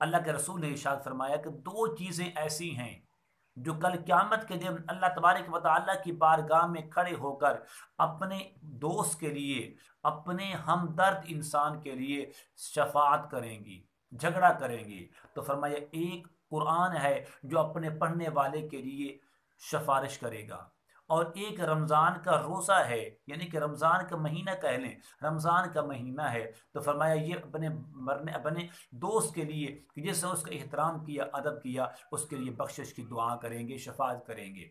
اللہ کے رسول نے ارشاد فرمایا کہ دو چیزیں ایسی ہیں جو کل قیامت کے دن اللہ تبارک و تعالیٰ کی بارگاہ میں کھڑے ہو کر اپنے دوست کے لیے، اپنے ہمدرد انسان کے لیے شفاعت کریں گی، جھگڑا کریں گی۔ تو فرمایا ایک قرآن ہے جو اپنے پڑھنے والے کے لیے سفارش کرے گا، اور ایک رمضان کا روزہ ہے، یعنی کہ رمضان کا مہینہ کہہ لیں، رمضان کا مہینہ ہے تو فرمایا یہ اپنے دوست کے لیے کہ جس نے اس کا احترام کیا، ادب کیا، اس کے لیے بخشش کی دعا کریں گے، شفاعت کریں گے۔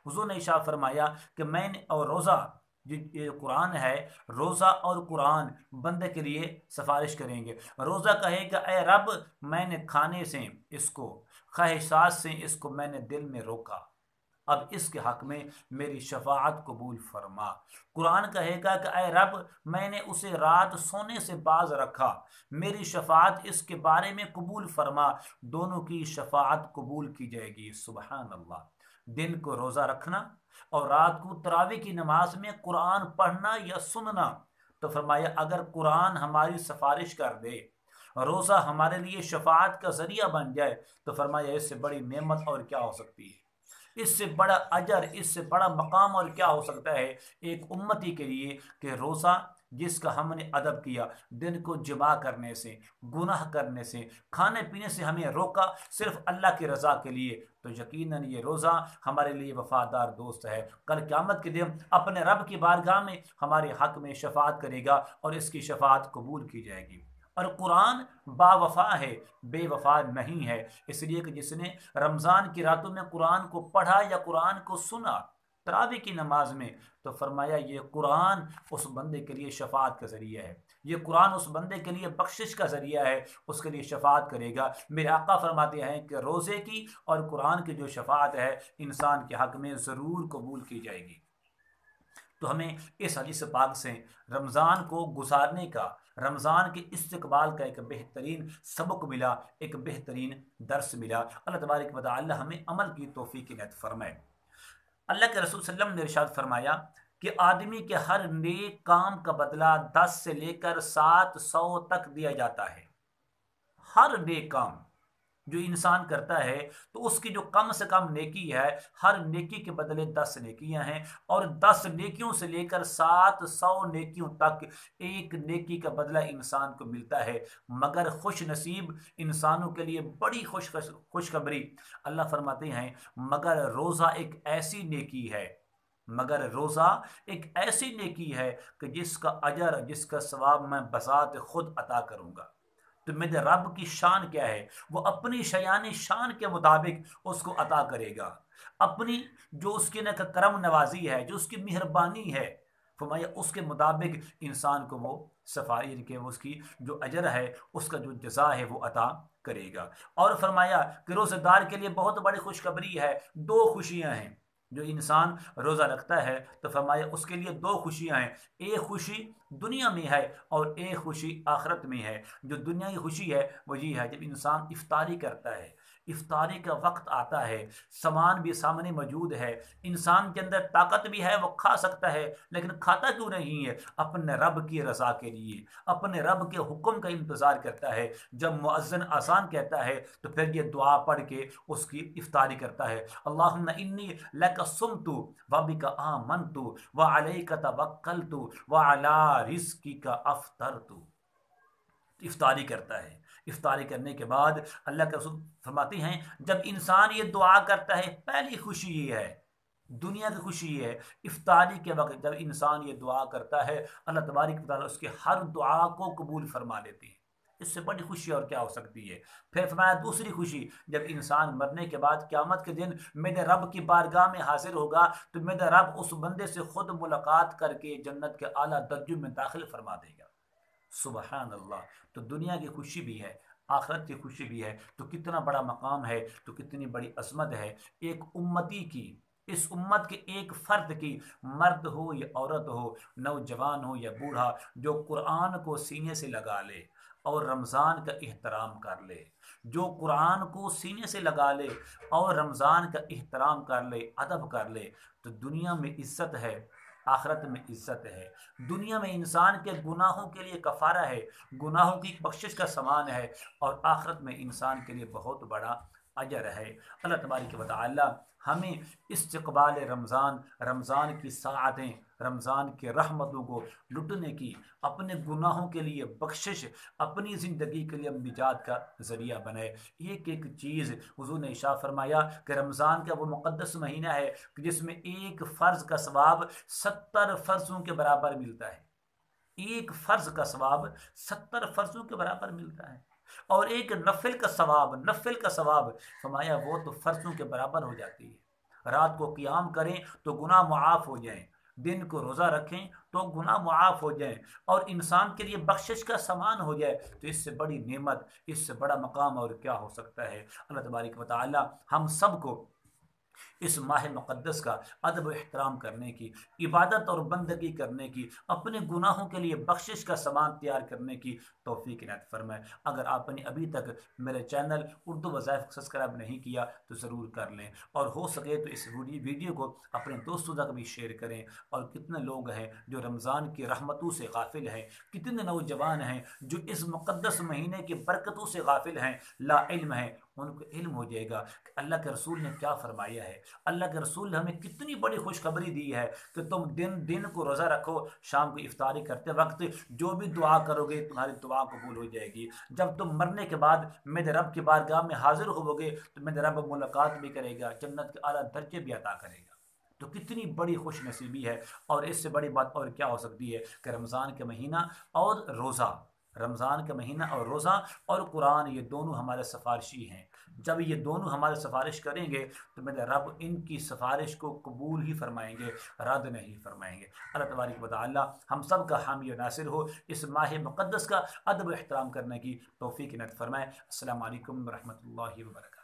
حضور نے ارشاد فرمایا کہ میں نے اور روزہ، یہ قرآن ہے، روزہ اور قرآن بندے کے لیے سفارش کریں گے۔ روزہ کہے گا اے رب میں نے کھانے سے اس کو، خواہشات سے اس کو میں نے دل میں روکا، اب اس کے حق میں میری شفاعت قبول فرما۔ قرآن کہے گا کہ اے رب میں نے اسے رات سونے سے باز رکھا، میری شفاعت اس کے بارے میں قبول فرما، دونوں کی شفاعت قبول کی جائے گی۔ سبحان اللہ۔ دن کو روزہ رکھنا اور رات کو تراویح کی نماز میں قرآن پڑھنا یا سننا، تو فرمایا اگر قرآن ہماری سفارش کر دے، روزہ ہمارے لیے شفاعت کا ذریعہ بن جائے، تو فرمایا اس سے بڑی نعمت اور کیا ہو سکتی ہے، اس سے بڑا اجر، اس سے بڑا مقام اور کیا ہو سکتا ہے ایک امتی کے لیے کہ روزہ جس کا ہم نے ادب کیا، دن کو جمع کرنے سے، گناہ کرنے سے، کھانے پینے سے ہمیں روکا صرف اللہ کی رضا کے لیے، تو یقیناً یہ روزہ ہمارے لیے وفادار دوست ہے، کل قیامت کے دن اپنے رب کی بارگاہ میں ہمارے حق میں شفاعت کرے گا اور اس کی شفاعت قبول کی جائے گی۔ اور قرآن با وفا ہے، بے وفا نہیں ہے، اس لیے کہ جس نے رمضان کی راتوں میں قرآن کو پڑھا یا قرآن کو سنا تراویح کی نماز میں، تو فرمایا یہ قرآن اس بندے کے لیے شفاعت کا ذریعہ ہے، یہ قرآن اس بندے کے لیے بخشش کا ذریعہ ہے، اس کے لیے شفاعت کرے گا۔ میرے آقا فرماتے ہیں کہ روزے کی اور قرآن کی جو شفاعت ہے انسان کے حق میں ضرور قبول کی جائے گی۔ تو ہمیں اس حدیث پاک سے رمضان کو گزارنے کا، رمضان کے استقبال کا ایک بہترین سبق ملا، ایک بہترین درس ملا۔ اللہ تبارک و تعالی ہمیں عمل کی توفیق عنایت فرمائے۔ اللہ کے رسول صلی اللہ علیہ وسلم نے ارشاد فرمایا کہ آدمی کے ہر نیک کام کا بدلہ 10 سے لے کر 700 تک دیا جاتا ہے۔ ہر نیک کام جو انسان کرتا ہے تو اس کی جو کم سے کم نیکی ہے، ہر نیکی کے بدلے 10 نیکیاں ہیں، اور 10 نیکیوں سے لے کر 700 نیکیوں تک ایک نیکی کا بدلہ انسان کو ملتا ہے۔ مگر خوش نصیب انسانوں کے لیے بڑی خوشخبری، اللہ فرماتے ہیں مگر روزہ ایک ایسی نیکی ہے، مگر روزہ ایک ایسی نیکی ہے کہ جس کا اجر، جس کا ثواب میں بذات خود عطا کروں گا۔ تو میرے رب کی شان کیا ہے، وہ اپنی شیان شان کے مطابق اس کو عطا کرے گا، اپنی جو اس کی کرم نوازی ہے، جو اس کی مہربانی ہے، فرمایا اس کے مطابق انسان کو وہ صفائی کہ اس کی جو اجر ہے، اس کا جو جزا ہے وہ عطا کرے گا۔ اور فرمایا کہ روزہ دار کے لیے بہت بڑی خوشخبری ہے، 2 خوشیاں ہیں۔ جو انسان روزہ رکھتا ہے تو فرمایا اس کے لیے 2 خوشیاں ہیں، ایک خوشی دنیا میں ہے اور ایک خوشی آخرت میں ہے۔ جو دنیا کی خوشی ہے وہ یہ ہے جب انسان افطاری کرتا ہے، افطاری کا وقت آتا ہے، سامان بھی سامنے موجود ہے، انسان کے اندر طاقت بھی ہے، وہ کھا سکتا ہے، لیکن کھاتا کیوں نہیں ہے؟ اپنے رب کی رضا کے لیے، اپنے رب کے حکم کا انتظار کرتا ہے۔ جب مؤذن اذان کہتا ہے تو پھر یہ دعا پڑھ کے اس کی افطاری کرتا ہے، اللہم انی لک صمت وبک آمنت وعلیک توکلت وعلی رزقک افطرت۔ افطاری کرتا ہے، افطاری کرنے کے بعد اللہ کے رسول فرماتے ہیں جب انسان یہ دعا کرتا ہے، پہلی خوشی یہ ہے، دنیا کی خوشی یہ ہے، افطاری کے وقت جب انسان یہ دعا کرتا ہے اللہ تبارک و تعالیٰ اس کے ہر دعا کو قبول فرما لیتے ہیں۔ اس سے بڑی خوشی اور کیا ہو سکتی ہے؟ پھر فرمایا دوسری خوشی، جب انسان مرنے کے بعد قیامت کے دن میرے رب کی بارگاہ میں حاضر ہوگا تو میرا رب اس بندے سے خود ملاقات کر کے جنت کے اعلیٰ درجوں میں داخل فرما دے گا۔ سبحان اللہ۔ تو دنیا کی خوشی بھی ہے، آخرت کی خوشی بھی ہے، تو کتنا بڑا مقام ہے، تو کتنی بڑی عظمت ہے ایک امتی کی، اس امت کے ایک فرد کی، مرد ہو یا عورت ہو، نوجوان ہو یا بوڑھا، جو قرآن کو سینے سے لگا لے اور رمضان کا احترام کر لے، جو قرآن کو سینے سے لگا لے اور رمضان کا احترام کر لے، ادب کر لے، تو دنیا میں عزت ہے، آخرت میں عزت ہے، دنیا میں انسان کے گناہوں کے لیے کفارہ ہے، گناہوں کی بخشش کا سامان ہے، اور آخرت میں انسان کے لیے بہت بڑا اجر ہے۔ اللہ تبارک و تعالی ہمیں استقبال رمضان، رمضان کی ساعتیں، رمضان کے رحمتوں کو لٹنے کی، اپنے گناہوں کے لیے بخشش، اپنی زندگی کے لیے نجات کا ذریعہ بنائے۔ ایک ایک چیز حضور نے ارشاد فرمایا کہ رمضان کا وہ مقدس مہینہ ہے کہ جس میں ایک فرض کا ثواب 70 فرضوں کے برابر ملتا ہے، ایک فرض کا ثواب 70 فرضوں کے برابر ملتا ہے، اور ایک نفل کا ثواب، نفل کا ثواب فرمایا وہ تو فرضوں کے برابر ہو جاتی ہے۔ رات کو قیام کریں تو گناہ معاف ہو جائیں، دن کو روزہ رکھیں تو گناہ معاف ہو جائیں، اور انسان کے لیے بخشش کا سامان ہو جائے، تو اس سے بڑی نعمت، اس سے بڑا مقام اور کیا ہو سکتا ہے۔ اللہ تبارک و تعالی ہم سب کو اس ماہ مقدس کا ادب و احترام کرنے کی، عبادت اور بندگی کرنے کی، اپنے گناہوں کے لیے بخشش کا سامان تیار کرنے کی توفیق عنایت فرمائے۔ اگر آپ نے ابھی تک میرے چینل اردو وظائف کو سبسکرائب نہیں کیا تو ضرور کر لیں، اور ہو سکے تو اس ویڈیو کو اپنے دوستوں تک بھی شیئر کریں۔ اور کتنے لوگ ہیں جو رمضان کی رحمتوں سے غافل ہیں، کتنے نوجوان ہیں جو اس مقدس مہینے کی برکتوں سے غافل ہیں، لا علم ہیں، ان کو علم ہو جائے گا کہ اللہ کے رسول نے کیا فرمایا ہے۔ اللہ کے رسول نے ہمیں کتنی بڑی خوشخبری دی ہے کہ تم دن کو روزہ رکھو، شام کو افطاری کرتے وقت جو بھی دعا کرو گے تمہاری دعا قبول ہو جائے گی۔ جب تم مرنے کے بعد میرے رب کی بارگاہ میں حاضر ہو گے تو میرے رب ملاقات بھی کرے گا، جنت کے اعلیٰ درجے بھی عطا کرے گا۔ تو کتنی بڑی خوش نصیبی ہے، اور اس سے بڑی بات اور کیا ہو سکتی ہے کہ رمضان کے مہینہ اور روزہ، رمضان کا مہینہ اور روزہ اور قرآن، یہ دونوں ہمارے سفارشی ہیں۔ جب یہ دونوں ہمارے سفارش کریں گے تو میرے رب ان کی سفارش کو قبول ہی فرمائیں گے، رد نہیں فرمائیں گے۔ اللہ تبارک و تعالی ہم سب کا حامی و ناصر ہو، اس ماہ مقدس کا ادب و احترام کرنے کی توفیق عنایت فرمائے۔ السلام علیکم ورحمۃ اللہ وبرکاتہ۔